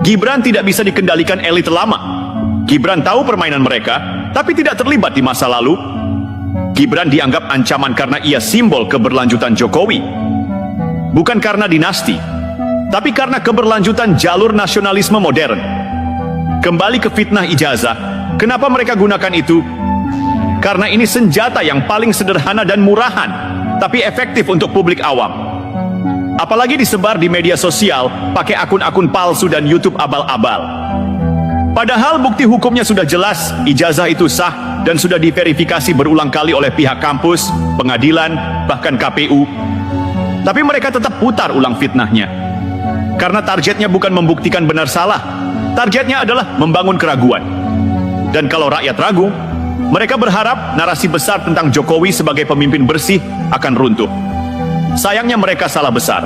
Gibran tidak bisa dikendalikan elit lama. Gibran tahu permainan mereka, tapi tidak terlibat di masa lalu. Gibran dianggap ancaman karena ia simbol keberlanjutan Jokowi. Bukan karena dinasti, tapi karena keberlanjutan jalur nasionalisme modern. Kembali ke fitnah ijazah, kenapa mereka gunakan itu? Karena ini senjata yang paling sederhana dan murahan, tapi efektif untuk publik awam. Apalagi disebar di media sosial, pakai akun-akun palsu dan YouTube abal-abal. Padahal bukti hukumnya sudah jelas, ijazah itu sah dan sudah diverifikasi berulang kali oleh pihak kampus, pengadilan, bahkan KPU. Tapi mereka tetap putar ulang fitnahnya. Karena targetnya bukan membuktikan benar salah, targetnya adalah membangun keraguan. Dan kalau rakyat ragu, mereka berharap narasi besar tentang Jokowi sebagai pemimpin bersih akan runtuh. Sayangnya mereka salah besar.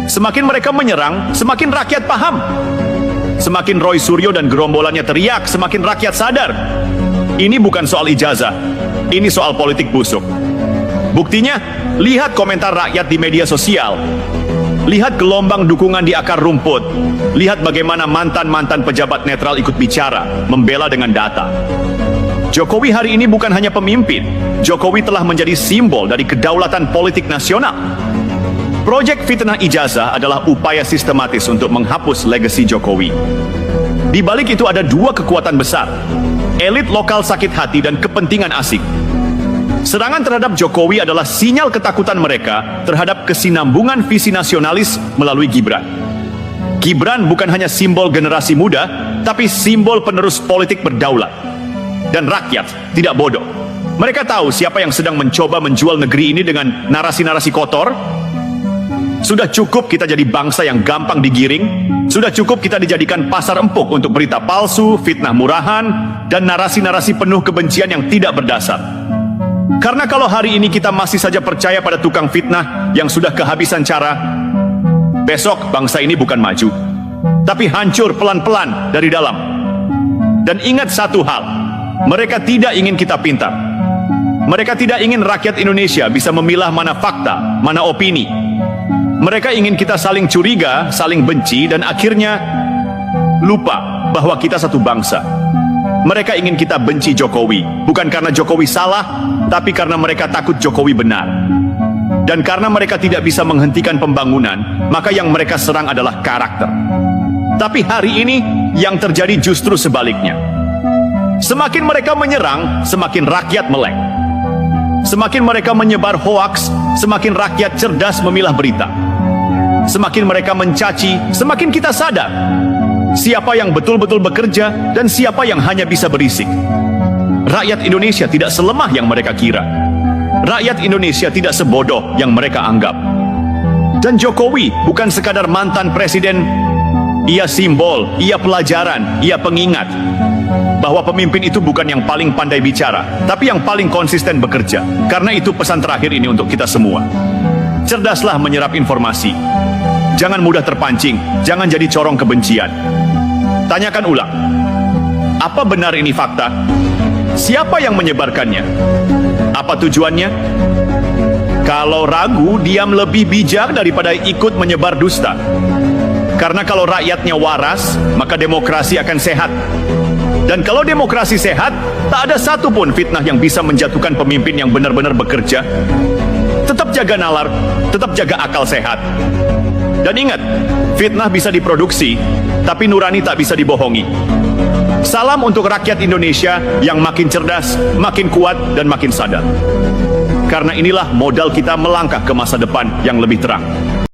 Semakin mereka menyerang, semakin rakyat paham. Semakin Roy Suryo dan gerombolannya teriak, semakin rakyat sadar. Ini bukan soal ijazah, ini soal politik busuk. Buktinya, lihat komentar rakyat di media sosial. Lihat gelombang dukungan di akar rumput. Lihat bagaimana mantan-mantan pejabat netral ikut bicara, membela dengan data. Jokowi hari ini bukan hanya pemimpin, Jokowi telah menjadi simbol dari kedaulatan politik nasional. Proyek fitnah ijazah adalah upaya sistematis untuk menghapus legasi Jokowi. Di balik itu ada dua kekuatan besar, elit lokal sakit hati dan kepentingan asing. Serangan terhadap Jokowi adalah sinyal ketakutan mereka terhadap kesinambungan visi nasionalis melalui Gibran. Gibran bukan hanya simbol generasi muda, tapi simbol penerus politik berdaulat. Dan rakyat tidak bodoh. Mereka tahu siapa yang sedang mencoba menjual negeri ini dengan narasi-narasi kotor. Sudah cukup kita jadi bangsa yang gampang digiring. Sudah cukup kita dijadikan pasar empuk untuk berita palsu, fitnah murahan, dan narasi-narasi penuh kebencian yang tidak berdasar. Karena kalau hari ini kita masih saja percaya pada tukang fitnah yang sudah kehabisan cara, besok bangsa ini bukan maju, tapi hancur pelan-pelan dari dalam. Dan ingat satu hal, mereka tidak ingin kita pintar. Mereka tidak ingin rakyat Indonesia bisa memilah mana fakta, mana opini. Mereka ingin kita saling curiga, saling benci, dan akhirnya lupa bahwa kita satu bangsa. Mereka ingin kita benci Jokowi, bukan karena Jokowi salah, tapi karena mereka takut Jokowi benar. Dan karena mereka tidak bisa menghentikan pembangunan, maka yang mereka serang adalah karakter. Tapi hari ini, yang terjadi justru sebaliknya. Semakin mereka menyerang, semakin rakyat melek. Semakin mereka menyebar hoaks, semakin rakyat cerdas memilah berita. Semakin mereka mencaci, semakin kita sadar siapa yang betul-betul bekerja dan siapa yang hanya bisa berisik. Rakyat Indonesia tidak selemah yang mereka kira. Rakyat Indonesia tidak sebodoh yang mereka anggap. Dan Jokowi bukan sekadar mantan presiden. Ia simbol, ia pelajaran, ia pengingat bahwa pemimpin itu bukan yang paling pandai bicara, tapi yang paling konsisten bekerja. Karena itu pesan terakhir ini untuk kita semua. Cerdaslah menyerap informasi. Jangan mudah terpancing, jangan jadi corong kebencian. Tanyakan ulang, apa benar ini fakta? Siapa yang menyebarkannya? Apa tujuannya? Kalau ragu, diam lebih bijak daripada ikut menyebar dusta. Karena kalau rakyatnya waras, maka demokrasi akan sehat. Dan kalau demokrasi sehat, tak ada satupun fitnah yang bisa menjatuhkan pemimpin yang benar-benar bekerja. Tetap jaga nalar, tetap jaga akal sehat. Dan ingat, fitnah bisa diproduksi, tapi nurani tak bisa dibohongi. Salam untuk rakyat Indonesia yang makin cerdas, makin kuat, dan makin sadar. Karena inilah modal kita melangkah ke masa depan yang lebih terang.